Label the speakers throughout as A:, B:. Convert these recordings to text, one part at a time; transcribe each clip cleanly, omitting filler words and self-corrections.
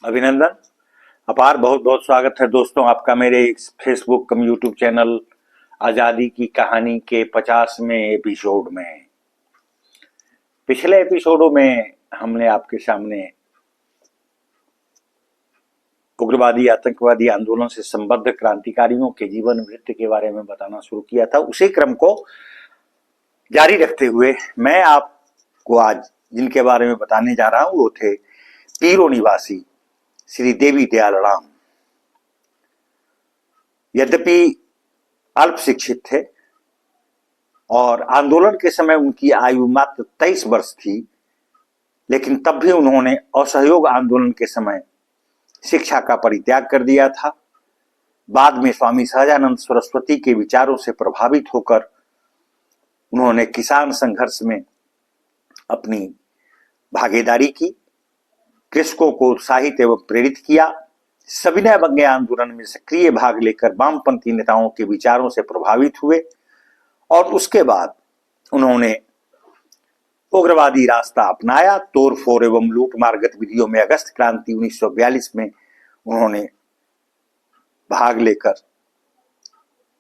A: अभिनंदन। अपार बहुत बहुत स्वागत है दोस्तों आपका मेरे फेसबुक कम यूट्यूब चैनल आजादी की कहानी के 50वें एपिसोड में। पिछले एपिसोडों में हमने आपके सामने उग्रवादी आतंकवादी आंदोलन से संबद्ध क्रांतिकारियों के जीवन वृत्त के बारे में बताना शुरू किया था। उसी क्रम को जारी रखते हुए मैं आपको आज जिनके बारे में बताने जा रहा हूं वो थे पीरो निवासी श्री देवी दयाल राम। यद्यपि अल्प शिक्षित थे और आंदोलन के समय उनकी आयु मात्र 23 वर्ष थी, लेकिन तब भी उन्होंने असहयोग आंदोलन के समय शिक्षा का परित्याग कर दिया था। बाद में स्वामी सहजानंद सरस्वती के विचारों से प्रभावित होकर उन्होंने किसान संघर्ष में अपनी भागीदारी की, कृषकों को उत्साहित एवं प्रेरित किया। सविनय अवज्ञा आंदोलन में सक्रिय भाग लेकर वामपंथी नेताओं के विचारों से प्रभावित हुए और उसके बाद उन्होंने उग्रवादी रास्ता अपनाया। तोड़फोड़ एवं लूटमार गतिविधियों में अगस्त क्रांति 1942 में उन्होंने भाग लेकर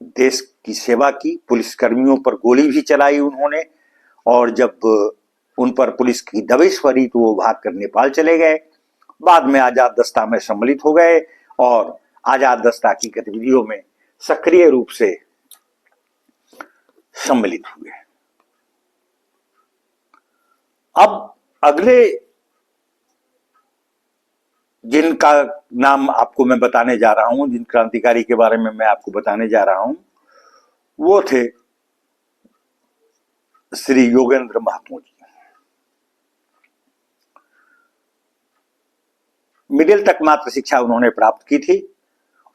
A: देश की सेवा की। पुलिसकर्मियों पर गोली भी चलाई उन्होंने, और जब उन पर पुलिस की दबिश पड़ी तो वो भागकर नेपाल चले गए। बाद में आजाद दस्ता में सम्मिलित हो गए और आजाद दस्ता की गतिविधियों में सक्रिय रूप से सम्मिलित हुए। अब अगले जिनका नाम आपको मैं बताने जा रहा हूं, जिन क्रांतिकारी के बारे में मैं आपको बताने जा रहा हूं, वो थे श्री योगेंद्र महातो जी। मिडिल तक मात्र शिक्षा उन्होंने प्राप्त की थी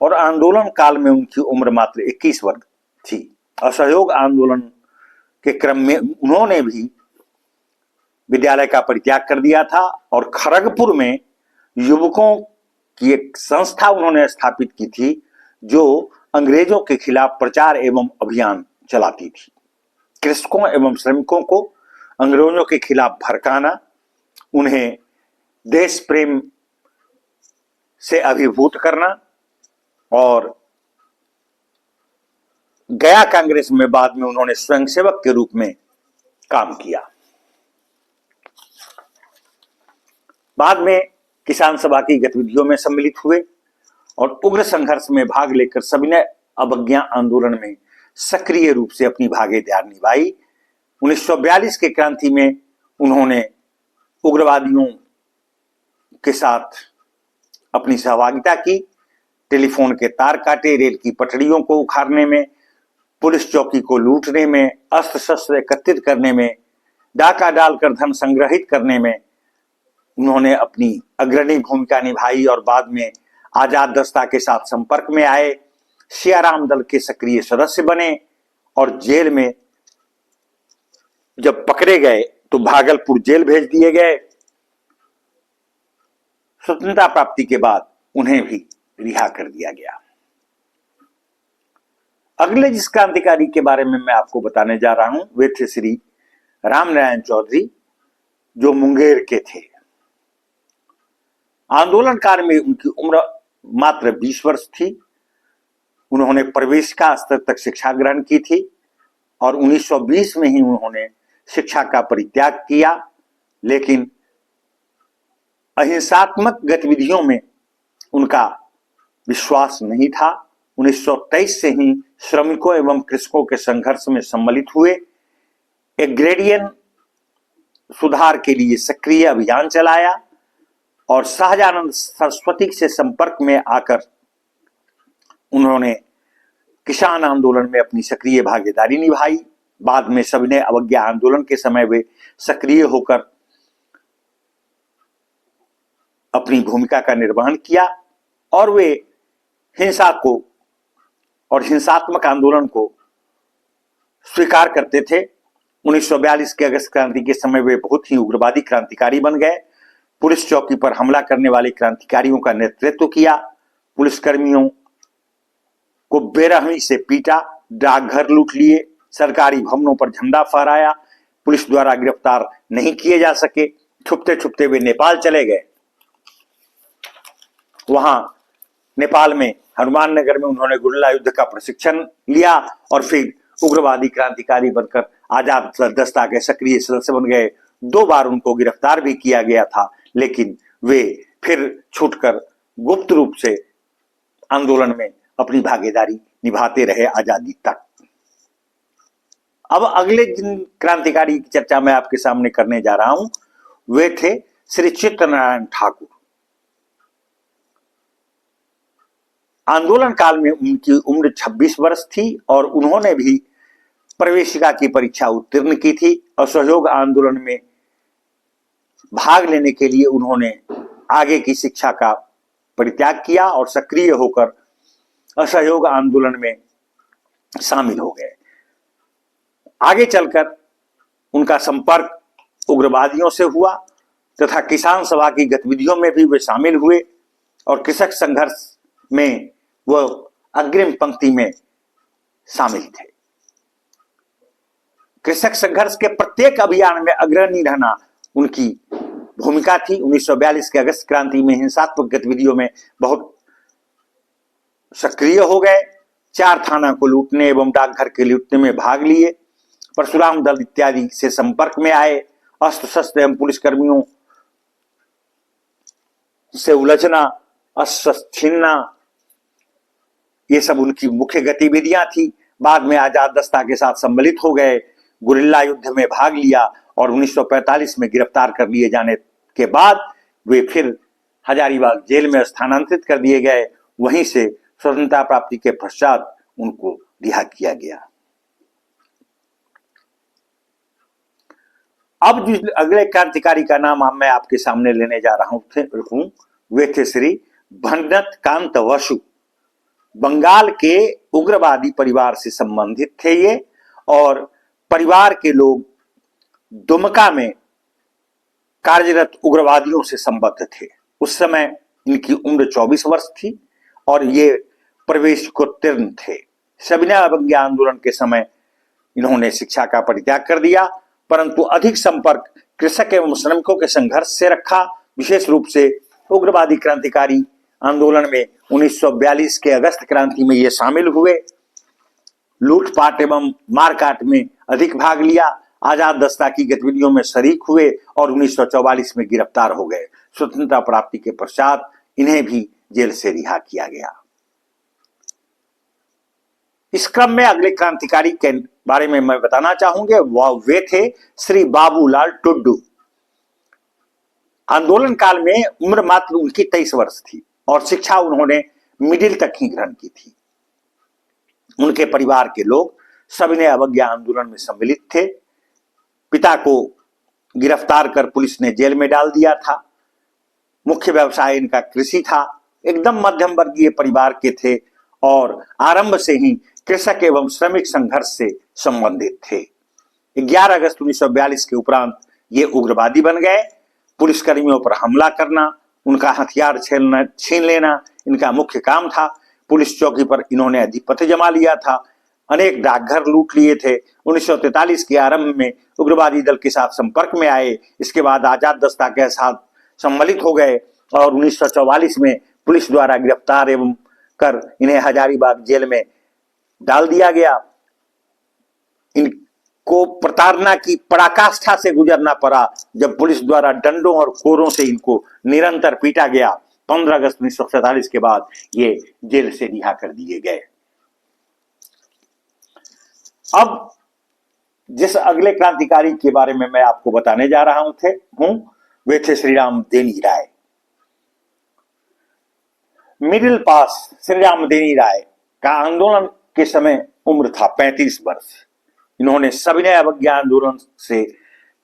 A: और आंदोलन काल में उनकी उम्र मात्र 21 वर्ष थी। असहयोग आंदोलन के क्रम में उन्होंने भी विद्यालय का परित्याग कर दिया था और खड़गपुर में युवकों की एक संस्था उन्होंने स्थापित की थी जो अंग्रेजों के खिलाफ प्रचार एवं अभियान चलाती थी। कृषकों एवं श्रमिकों को अंग्रेजों के खिलाफ भड़काना, उन्हें देश प्रेम से अभिभूत करना और गया कांग्रेस में बाद में उन्होंने स्वयंसेवक के रूप में काम किया। बाद में किसान सभा की गतिविधियों में सम्मिलित हुए और उग्र संघर्ष में भाग लेकर सविनय अवज्ञा आंदोलन में सक्रिय रूप से अपनी भागीदारी निभाई। 1942 के क्रांति में उन्होंने उग्रवादियों के साथ अपनी सहभागिता की। टेलीफोन के तार काटे, रेल की पटरियों को उखाड़ने में, पुलिस चौकी को लूटने में, अस्त्र शस्त्र एकत्रित करने में, डाका डालकर धन संग्रहित करने में उन्होंने अपनी अग्रणी भूमिका निभाई और बाद में आजाद दस्ता के साथ संपर्क में आए, सियाराम दल के सक्रिय सदस्य बने और जेल में जब पकड़े गए तो भागलपुर जेल भेज दिए गए। स्वतंत्रता प्राप्ति के बाद उन्हें भी रिहा कर दिया गया। अगले जिस क्रांतिकारी के बारे में मैं आपको बताने जा रहा हूं वे थे श्री रामनारायण चौधरी, जो मुंगेर के थे। आंदोलन काल में उनकी उम्र मात्र 20 वर्ष थी। उन्होंने प्रवेशिका स्तर तक शिक्षा ग्रहण की थी और 1920 में ही उन्होंने शिक्षा का परित्याग किया, लेकिन अहिंसात्मक गतिविधियों में उनका विश्वास नहीं था। 1923 से ही श्रमिकों एवं कृषकों के संघर्ष में सम्मिलित हुए। एग्रेरियन सुधार के लिए सक्रिय अभियान चलाया और सहजानंद सरस्वती से संपर्क में आकर उन्होंने किसान आंदोलन में अपनी सक्रिय भागीदारी निभाई। बाद में सविनय अवज्ञा आंदोलन के समय वे सक्रिय होकर अपनी भूमिका का निर्वहन किया और वे हिंसा को और हिंसात्मक आंदोलन को स्वीकार करते थे। 1942 के अगस्त क्रांति के समय वे बहुत ही उग्रवादी क्रांतिकारी बन गए। पुलिस चौकी पर हमला करने वाले क्रांतिकारियों का नेतृत्व किया, पुलिसकर्मियों को बेरहमी से पीटा, डाकघर लूट लिए, सरकारी भवनों पर झंडा फहराया। पुलिस द्वारा गिरफ्तार नहीं किए जा सके। छुपते छुपते वे नेपाल चले गए वहां नेपाल में हनुमान नगर में उन्होंने गुरिल्ला युद्ध का प्रशिक्षण लिया और फिर उग्रवादी क्रांतिकारी बनकर आजाद दस्ता के सक्रिय सदस्य बन गए। 2 बार उनको गिरफ्तार भी किया गया था, लेकिन वे फिर छूटकर गुप्त रूप से आंदोलन में अपनी भागीदारी निभाते रहे आजादी तक। अब अगले जिन क्रांतिकारी की चर्चा मैं आपके सामने करने जा रहा हूं वे थे श्री चित्तनारायण ठाकुर। आंदोलन काल में उनकी उम्र 26 वर्ष थी और उन्होंने भी प्रवेशिका की परीक्षा उत्तीर्ण की थी। असहयोग आंदोलन में भाग लेने के लिए उन्होंने आगे की शिक्षा का परित्याग किया और सक्रिय होकर असहयोग आंदोलन में शामिल हो गए। आगे चलकर उनका संपर्क उग्रवादियों से हुआ तथा किसान सभा की गतिविधियों में भी वे शामिल हुए और कृषक संघर्ष में वह अग्रिम पंक्ति में शामिल थे। कृषक संघर्ष के प्रत्येक अभियान में अग्रणी रहना उनकी भूमिका थी। 1942 के अगस्त क्रांति में हिंसात्मक गतिविधियों में बहुत सक्रिय हो गए। 4 थाना को लूटने एवं डाकघर के लूटने में भाग लिए। परशुराम दल इत्यादि से संपर्क में आए। अस्त्र शस्त्र एवं पुलिसकर्मियों से उलझना, अस्त्र छीनना, ये सब उनकी मुख्य गतिविधियां थी। बाद में आजाद दस्ता के साथ सम्मिलित हो गए, गुरिल्ला युद्ध में भाग लिया और 1945 में गिरफ्तार कर लिए जाने के बाद वे फिर हजारीबाग जेल में स्थानांतरित कर दिए गए। वहीं से स्वतंत्रता प्राप्ति के पश्चात उनको रिहा किया गया। अब जिस अगले क्रांतिकारी का नाम मैं आपके सामने लेने जा रहा हूं वे थे श्री भन्नत कांत बसु। बंगाल के उग्रवादी परिवार से संबंधित थे ये और परिवार के लोग दुमका में कार्यरत उग्रवादियों से संबद्ध थे। उस समय इनकी उम्र 24 वर्ष थी और ये प्रवेशिकोत्तीर्ण थे। सविनय अवज्ञा आंदोलन के समय इन्होंने शिक्षा का परित्याग कर दिया, परंतु अधिक संपर्क कृषक एवं श्रमिकों के संघर्ष से रखा। विशेष रूप से उग्रवादी क्रांतिकारी आंदोलन में 1942 के अगस्त क्रांति में ये शामिल हुए। लूटपाट एवं मारकाट में अधिक भाग लिया। आजाद दस्ता की गतिविधियों में शरीक हुए और 1944 में गिरफ्तार हो गए। स्वतंत्रता प्राप्ति के पश्चात इन्हें भी जेल से रिहा किया गया। इस क्रम में अगले क्रांतिकारी के बारे में मैं बताना चाहूंगा, वह वे थे श्री बाबूलाल टुडू। आंदोलन काल में उम्र मात्र उनकी 23 वर्ष थी और शिक्षा उन्होंने मिडिल तक ही ग्रहण की थी। उनके परिवार के लोग सविनय अवज्ञा आंदोलन में सम्मिलित थे। पिता को गिरफ्तार कर पुलिस ने जेल में डाल दिया था। मुख्य व्यवसाय इनका कृषि था। एकदम मध्यम वर्गीय परिवार के थे और आरंभ से ही कृषक एवं श्रमिक संघर्ष से संबंधित थे। 11 अगस्त 1942 के उपरांत ये उग्रवादी बन गए। पुलिसकर्मियों पर हमला करना, उनका हथियार छीन लेना इनका मुख्य काम था। पुलिस चौकी पर इन्होंने आधिपत्य जमा लिया था। अनेक डाकघर लूट लिए थे। 1943 के आरंभ में उग्रवादी दल के साथ संपर्क में आए। इसके बाद आजाद दस्ता के साथ सम्मिलित हो गए और 1944 में पुलिस द्वारा गिरफ्तार एवं कर इन्हें हजारीबाग जेल में डाल दिया गया। इनको प्रताड़ना की पराकाष्ठा से गुजरना पड़ा जब पुलिस द्वारा डंडों और कोरों से इनको निरंतर पीटा गया। 15 अगस्त 1947 के बाद ये जेल से रिहा कर दिए गए। अब जिस अगले क्रांतिकारी के बारे में मैं आपको बताने जा रहा हूं वे थे श्री राम देनी राय। मिडिल पास श्री राम देनी राय का आंदोलन के समय उम्र था 35 वर्ष। इन्होंने सविनय अवज्ञा आंदोलन से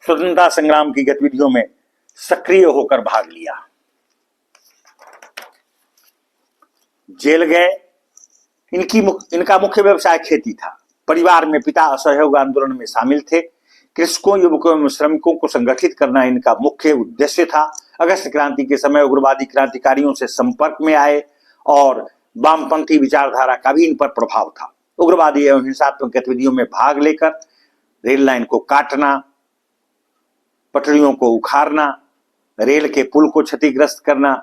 A: स्वतंत्रता संग्राम की गतिविधियों में सक्रिय होकर भाग लिया। जेल गए। इनका मुख्य व्यवसाय खेती था। परिवार में पिता असहयोग आंदोलन में शामिल थे। कृषकों, युवकों एवं श्रमिकों को संगठित करना इनका मुख्य उद्देश्य था। अगस्त क्रांति के समय उग्रवादी क्रांतिकारियों से संपर्क में आए और वामपंथी विचारधारा का भी इन पर प्रभाव था। उग्रवादी एवं हिंसात्मक गतिविधियों में भाग लेकर रेल लाइन को काटना, पटरियों को उखाड़ना, रेल के पुल को क्षतिग्रस्त करना,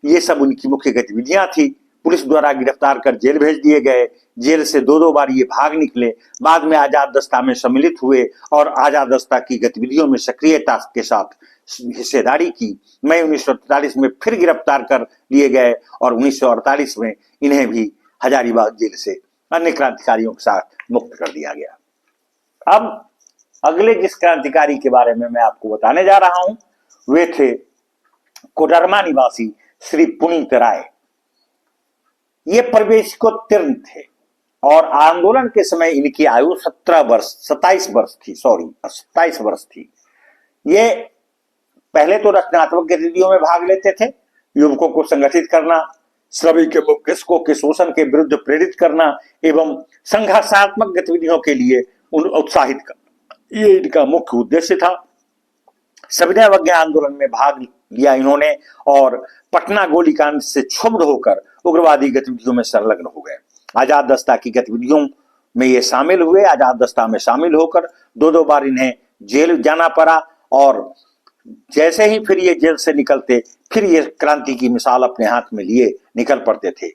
A: ये सब उनकी मुख्य गतिविधियां थी। पुलिस द्वारा गिरफ्तार कर जेल भेज दिए गए। जेल से दो बार ये भाग निकले। बाद में आजाद दस्ता में सम्मिलित हुए और आजाद दस्ता की गतिविधियों में सक्रियता के साथ हिस्सेदारी की। मई 1943 में फिर गिरफ्तार कर लिए गए और 1948 में इन्हें भी हजारीबाग जेल से अन्य क्रांतिकारियों के साथ मुक्त कर दिया गया। अब अगले जिस क्रांतिकारी के बारे में मैं आपको बताने जा रहा हूं वे थे कोडरमा निवासी श्री पुनीत राय। ये प्रवेशिकोत्तीर्ण थे और आंदोलन के समय इनकी आयु 27 वर्ष थी। ये पहले तो रचनात्मक गतिविधियों में भाग लेते थे, युवकों को संगठित करना, श्रमिक के कृषकों के शोषण के विरुद्ध प्रेरित करना एवं संघर्षात्मक गतिविधियों के लिए उत्साहित करना, ये इनका मुख्य उद्देश्य था। सविनय अवज्ञा आंदोलन में भाग लिया इन्होंने और पटना गोलीकांड से क्षुब्ध होकर उग्रवादी गतिविधियों में संलग्न हो गए। आजाद दस्ता की गतिविधियों में ये शामिल हुए। आजाद दस्ता में शामिल होकर दो बार इन्हें जेल जाना पड़ा और जैसे ही फिर ये जेल से निकलते फिर ये क्रांति की मिसाल अपने हाथ में लिए निकल पड़ते थे।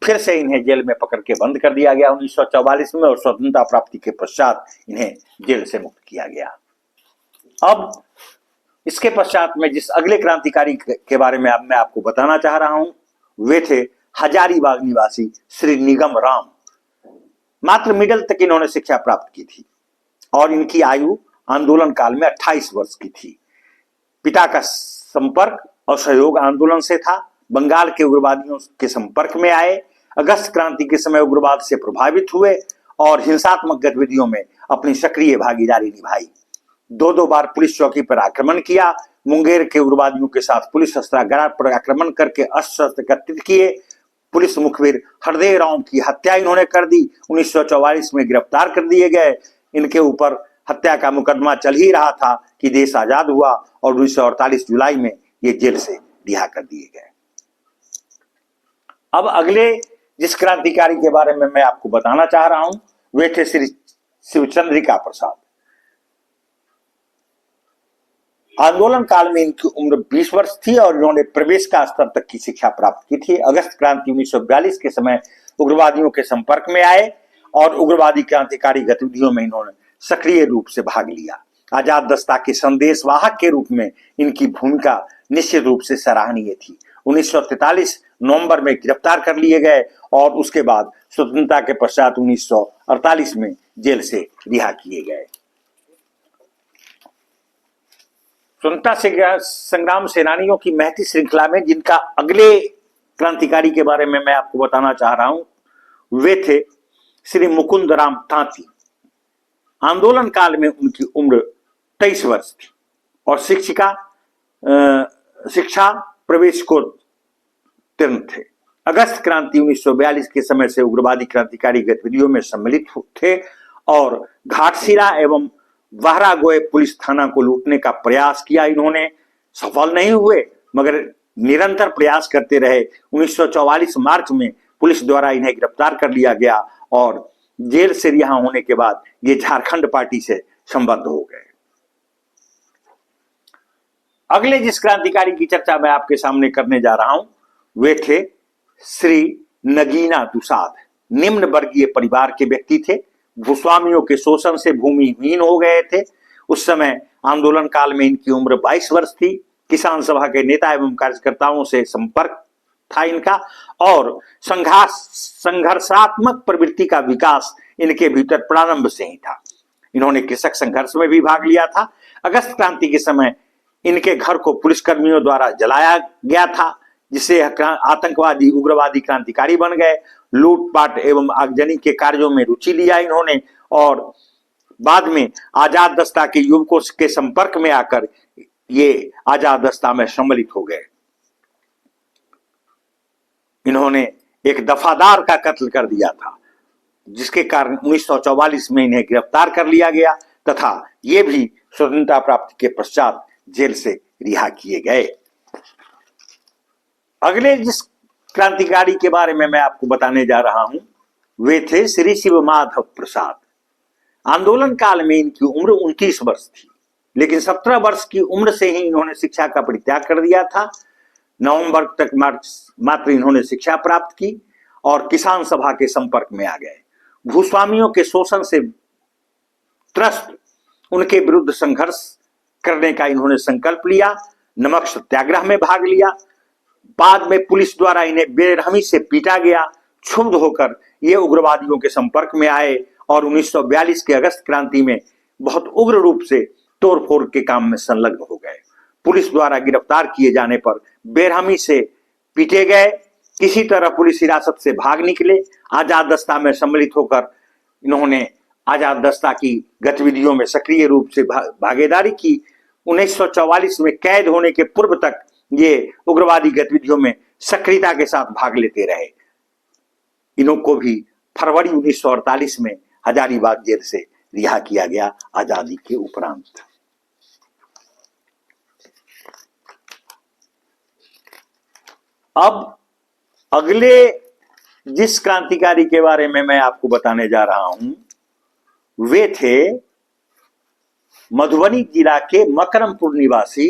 A: फिर से इन्हें जेल में पकड़ के बंद कर दिया गया 1944 में और स्वतंत्रता प्राप्ति के पश्चात इन्हें जेल से मुक्त किया गया। अब इसके पश्चात में जिस अगले क्रांतिकारी के बारे में मैं आपको बताना चाह रहा हूं वे थे हजारीबाग निवासी श्री निगम राम। मात्र मिडिल तक इन्होंने शिक्षा प्राप्त की थी और इनकी आयु आंदोलन काल में 28 वर्ष की थी। पिता का संपर्क और सहयोग आंदोलन से था। बंगाल के उग्रवादियों के संपर्क में आए। अगस्त क्रांति के समय उग्रवाद से प्रभावित हुए और हिंसात्मक गतिविधियों में अपनी सक्रिय भागीदारी निभाई। दो बार पुलिस चौकी पर आक्रमण किया। मुंगेर के उग्रवादियों के साथ पुलिस शस्त्रागार पर आक्रमण करके अस्त्र शस्त्र एकत्रित किए। पुलिस मुखबिर हरदेव राम की हत्या इन्होंने कर दी। 1944 में गिरफ्तार कर दिए गए। इनके ऊपर हत्या का मुकदमा चल ही रहा था कि देश आजाद हुआ और 1948 जुलाई में ये जेल से रिहा कर दिए गए। अब अगले जिस क्रांतिकारी के बारे में मैं आपको बताना चाह रहा हूं वे थे श्री शिवचंद्रिका प्रसाद। आंदोलन काल में इनकी उम्र 20 वर्ष थी और इन्होंने प्रवेश का स्तर तक की शिक्षा प्राप्त की थी। अगस्त क्रांति 1942 के समय उग्रवादियों के संपर्क में आए और उग्रवादी क्रांतिकारी गतिविधियों में इन्होंने सक्रिय रूप से भाग लिया। आजाद दस्ता के संदेशवाहक के रूप में इनकी भूमिका निश्चित रूप से सराहनीय थी। 1943 नवंबर में गिरफ्तार कर लिए गए और उसके बाद स्वतंत्रता के पश्चात 1948 में जेल से रिहा किए गए। स्वतंत्रता संग्राम सेनानियों की महती श्रृंखला में जिनका अगले क्रांतिकारी के बारे में मैं आपको बताना चाह रहा हूं वे थे श्री मुकुंद राम तांती। आंदोलन काल में उनकी उम्र 23 वर्ष थी और शिक्षा प्रवेश को उत्तीर्ण थे। अगस्त क्रांति 1942 के समय से उग्रवादी क्रांतिकारी गतिविधियों में सम्मिलित थे और घाटशिला एवं वाहरागोए पुलिस थाना को लूटने का प्रयास किया। इन्होंने सफल नहीं हुए मगर निरंतर प्रयास करते रहे। 1944 मार्च में पुलिस द्वारा इन्हें गिरफ्तार कर लिया गया और जेल से रिहा होने के बाद ये झारखंड पार्टी से संबद्ध हो गए। अगले जिस क्रांतिकारी की चर्चा मैं आपके सामने करने जा रहा हूं वे थे श्री नगीना दुसाद। निम्न वर्गीय परिवार के व्यक्ति थे। भूस्वामियों के शोषण से भूमिहीन हो गए थे। उस समय आंदोलन काल में इनकी उम्र 22 वर्ष थी। किसान सभा के नेता एवं कार्यकर्ताओं से संपर्क था इनका और संघर्षात्मक प्रवृत्ति का विकास इनके भीतर प्रारंभ से ही था। इन्होंने कृषक संघर्ष में भी भाग लिया था। अगस्त क्रांति के समय इनके घर को पुलिसकर्मियों द्वारा जलाया गया था जिससे आतंकवादी उग्रवादी क्रांतिकारी बन गए। लूटपाट एवं आगजनी के कार्यों में रुचि लिया इन्होंने और बाद में आजाद दस्ता के युवकों के संपर्क में आकर ये आजाद दस्ता में सम्मिलित हो गए। इन्होंने एक दफादार का कत्ल कर दिया था जिसके कारण 1944 में इन्हें गिरफ्तार कर लिया गया तथा ये भी स्वतंत्रता प्राप्ति के पश्चात जेल से रिहा किए गए। अगले जिस क्रांतिकारी के बारे में मैं आपको बताने जा रहा हूं वे थे श्री शिव माधव प्रसाद। आंदोलन काल में इनकी उम्र 29 वर्ष थी लेकिन 17 वर्ष की उम्र से ही इन्होंने शिक्षा का परित्याग कर दिया था। नवंबर तक मात्र इन्होंने शिक्षा प्राप्त की और किसान सभा के संपर्क में आ गए। भूस्वामियों के शोषण से त्रस्त उनके विरुद्ध संघर्ष करने का इन्होंने संकल्प लिया। नमक सत्याग्रह में भाग लिया। बाद में पुलिस द्वारा इन्हें बेरहमी से पीटा गया। क्षुब्ध होकर ये उग्रवादियों के संपर्क में आए और 1942 के अगस्त क्रांति में बहुत उग्र रूप से तोड़फोड़ के काम में संलग्न हो गए। पुलिस द्वारा गिरफ्तार किए जाने पर बेरहमी से पीटे गए। किसी तरह पुलिस हिरासत से भाग निकले। आजाद दस्ता में सम्मिलित होकर इन्होंने आजाद दस्ता की गतिविधियों में सक्रिय रूप से भागीदारी की। 1944 में कैद होने के पूर्व तक ये उग्रवादी गतिविधियों में सक्रियता के साथ भाग लेते रहे। इनको भी फरवरी 1948 में हजारीबाग जेल से रिहा किया गया आजादी के उपरांत। अब अगले जिस क्रांतिकारी के बारे में मैं आपको बताने जा रहा हूं वे थे मधुबनी जिला के मकरमपुर निवासी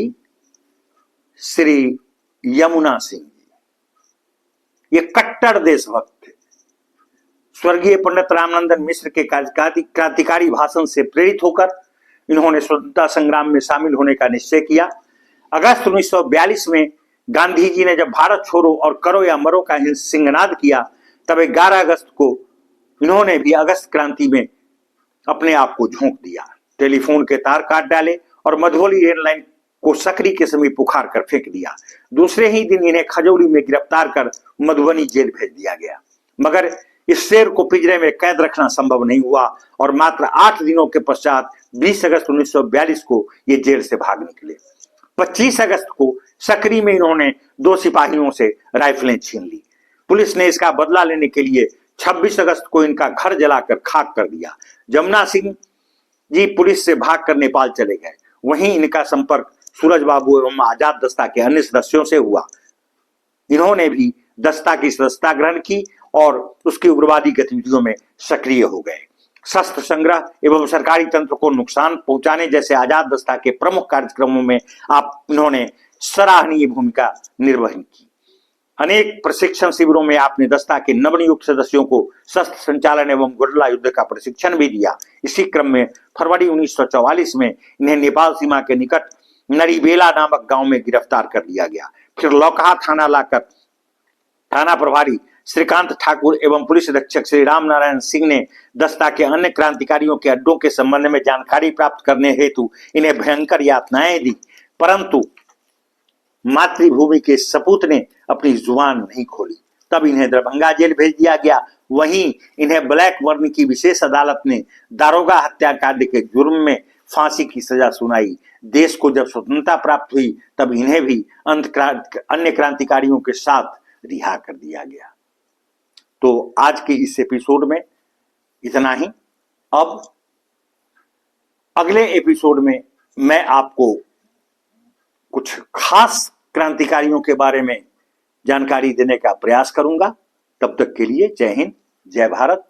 A: श्री यमुना सिंह जी। ये कट्टर देशभक्त थे। स्वर्गीय पंडित रामनंदन मिश्र के क्रांतिकारी भाषण से प्रेरित होकर इन्होंने स्वतंत्रता संग्राम में शामिल होने का निश्चय किया। अगस्त 1942 में गांधी जी ने जब भारत छोड़ो और करो या मरो का सिंहनाद किया, तब 11 अगस्त को इन्होंने भी अगस्त क्रांति में अपने आप को झोंक दिया। टेलीफोन के तार काट डाले और मधुबनी रेल लाइन को सकरी के समीप उखाड़ कर फेंक दिया। दूसरे ही दिन इन्हें खजौली में गिरफ्तार कर मधुबनी जेल भेज दिया गया। मगर इस शेर को पिंजरे में कैद रखना संभव नहीं हुआ और मात्र 8 दिनों के पश्चात 20 अगस्त 1942 को ये जेल से भाग निकले। 25 अगस्त को सकरी में इन्होंने 2 सिपाहियों से राइफलें छीन ली। पुलिस ने इसका बदला लेने के लिए 26 अगस्त को इनका घर जलाकर खाक कर दिया। यमुना सिंह जी पुलिस से भागकर नेपाल चले गए। वहीं इनका संपर्क सूरज बाबू एवं आजाद दस्ता के अन्य सदस्यों से हुआ। इन्होंने भी दस्ता की सदस्यता ग्रहण की और उसकी उग्रवादी गतिविधियों में सक्रिय हो गए। शस्त्र संग्रह एवं सरकारी तंत्र को नुकसान पहुंचाने जैसे आजाद दस्ता के प्रमुख कार्यक्रमों में इन्होंने सराहनीय भूमिका निर्वहन की। अनेक प्रशिक्षण शिविरों में आपने दस्ता के नवनियुक्त सदस्यों को शस्त्र संचालन एवं गुरिल्ला युद्ध का प्रशिक्षण भी दिया। इसी क्रम में फरवरी 1944 में इन्हें नेपाल सीमा के निकट नरीबेला नामक गांव में गिरफ्तार कर लिया गया। फिर लौकहा थाना लाकर थाना प्रभारी श्रीकांत ठाकुर एवं पुलिस अधीक्षक श्री राम नारायण सिंह ने दस्ता के अन्य क्रांतिकारियों के अड्डों के संबंध में जानकारी प्राप्त करने हेतु इन्हें भयंकर यातनाएं दी, परंतु मातृभूमि के सपूत ने अपनी जुबान नहीं खोली। तब इन्हें दरभंगा जेल भेज दिया गया। वहीं इन्हें ब्लैक बर्न की विशेष अदालत ने दारोगा हत्याकांड के जुर्म में फांसी की सजा सुनाई। देश को जब स्वतंत्रता प्राप्त हुई तब इन्हें भी अन्य क्रांतिकारियों के साथ रिहा कर दिया गया। तो आज के इस एपिसोड में इतना ही। अब अगले एपिसोड में मैं आपको कुछ खास क्रांतिकारियों के बारे में जानकारी देने का प्रयास करूंगा। तब तक के लिए जय हिंद, जय भारत।